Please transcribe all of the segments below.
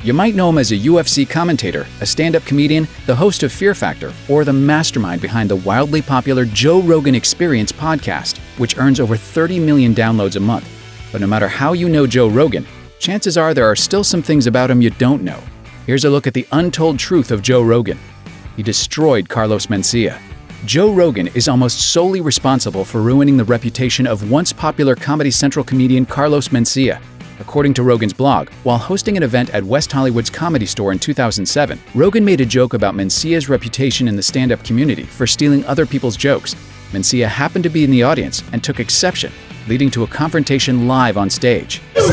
You might know him as a UFC commentator, a stand-up comedian, the host of Fear Factor, or the mastermind behind the wildly popular Joe Rogan Experience podcast, which earns over 30 million downloads a month. But no matter how you know Joe Rogan, chances are there are still some things about him you don't know. Here's a look at the untold truth of Joe Rogan. He destroyed Carlos Mencia. Joe Rogan is almost solely responsible for ruining the reputation of once popular Comedy Central comedian Carlos Mencia. According to Rogan's blog, while hosting an event at West Hollywood's Comedy Store in 2007, Rogan made a joke about Mencia's reputation in the stand-up community for stealing other people's jokes. Mencia happened to be in the audience and took exception, leading to a confrontation live on stage. You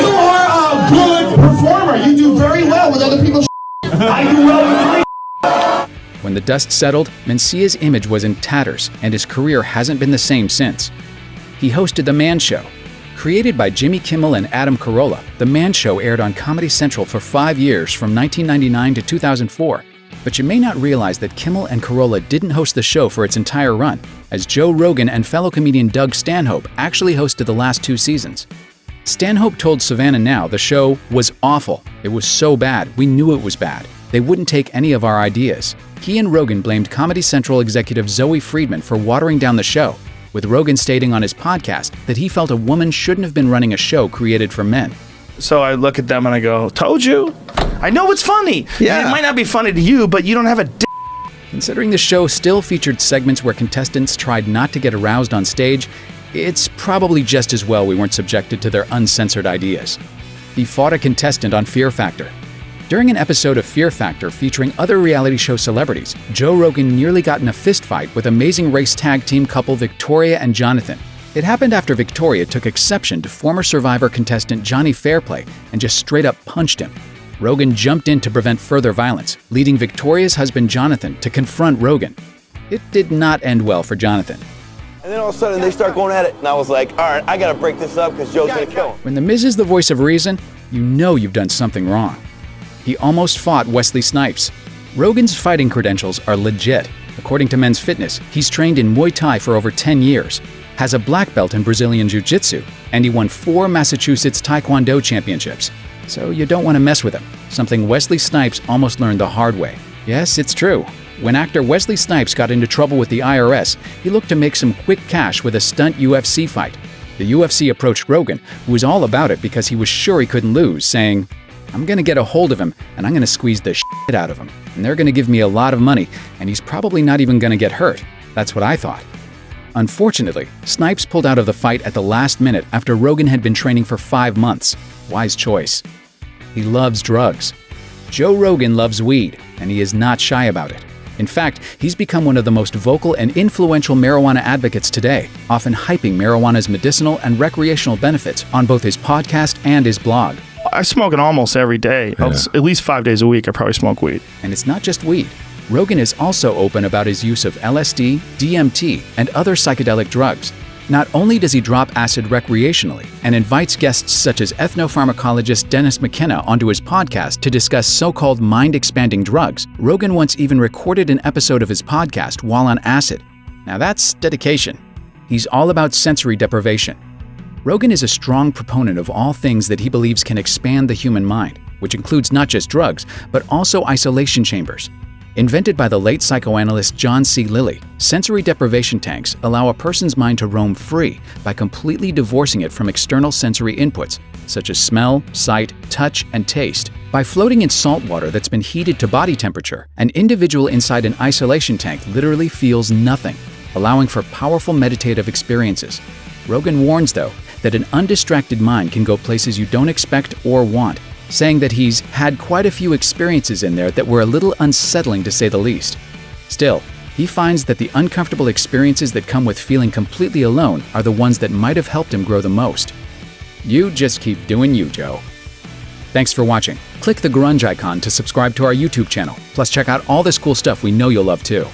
are a good performer. You do very well with other people's I do well with When the dust settled, Mencia's image was in tatters, and his career hasn't been the same since. He hosted The Man Show. Created by Jimmy Kimmel and Adam Carolla, The Man Show aired on Comedy Central for 5 years from 1999 to 2004. But you may not realize that Kimmel and Carolla didn't host the show for its entire run, as Joe Rogan and fellow comedian Doug Stanhope actually hosted the last 2 seasons. Stanhope told Savannah Now the show was awful. It was so bad, we knew it was bad. They wouldn't take any of our ideas. He and Rogan blamed Comedy Central executive Zoe Friedman for watering down the show, with Rogan stating on his podcast that he felt a woman shouldn't have been running a show created for men. So I look at them and I go, told you. I know it's funny. Yeah. It might not be funny to you, but you don't have a dick. Considering the show still featured segments where contestants tried not to get aroused on stage, it's probably just as well we weren't subjected to their uncensored ideas. He fought a contestant on Fear Factor. During an episode of Fear Factor featuring other reality show celebrities, Joe Rogan nearly got in a fistfight with Amazing Race tag team couple Victoria and Jonathan. It happened after Victoria took exception to former Survivor contestant Johnny Fairplay and just straight up punched him. Rogan jumped in to prevent further violence, leading Victoria's husband Jonathan to confront Rogan. It did not end well for Jonathan. And then all of a sudden they start going at it, and I was like, all right, I gotta break this up because Joe's gonna kill him. When The Miz is the voice of reason, you know you've done something wrong. He almost fought Wesley Snipes. Rogan's fighting credentials are legit. According to Men's Fitness, he's trained in Muay Thai for over 10 years, has a black belt in Brazilian Jiu-Jitsu, and he won 4 Massachusetts Taekwondo championships. So you don't want to mess with him, something Wesley Snipes almost learned the hard way. Yes, it's true. When actor Wesley Snipes got into trouble with the IRS, he looked to make some quick cash with a stunt UFC fight. The UFC approached Rogan, who was all about it because he was sure he couldn't lose, saying, I'm gonna get a hold of him and I'm gonna squeeze the shit out of him. And they're gonna give me a lot of money and he's probably not even gonna get hurt. That's what I thought. Unfortunately, Snipes pulled out of the fight at the last minute after Rogan had been training for 5 months. Wise choice. He loves drugs. Joe Rogan loves weed, and he is not shy about it. In fact, he's become one of the most vocal and influential marijuana advocates today, often hyping marijuana's medicinal and recreational benefits on both his podcast and his blog. I smoke it almost every day. Yeah. At least 5 days a week, I probably smoke weed. And it's not just weed. Rogan is also open about his use of LSD, DMT, and other psychedelic drugs. Not only does he drop acid recreationally and invites guests such as ethnopharmacologist Dennis McKenna onto his podcast to discuss so-called mind-expanding drugs, Rogan once even recorded an episode of his podcast while on acid. Now that's dedication. He's all about sensory deprivation. Rogan is a strong proponent of all things that he believes can expand the human mind, which includes not just drugs, but also isolation chambers. Invented by the late psychoanalyst John C. Lilly, sensory deprivation tanks allow a person's mind to roam free by completely divorcing it from external sensory inputs, such as smell, sight, touch, and taste. By floating in salt water that's been heated to body temperature, an individual inside an isolation tank literally feels nothing, allowing for powerful meditative experiences. Rogan warns, though, that an undistracted mind can go places you don't expect or want, saying that he's had quite a few experiences in there that were a little unsettling to say the least. Still, he finds that the uncomfortable experiences that come with feeling completely alone are the ones that might have helped him grow the most. You just keep doing you, Joe. Thanks for watching. Click the grunge icon to subscribe to our YouTube channel. Plus check out all this cool stuff we know you'll love too.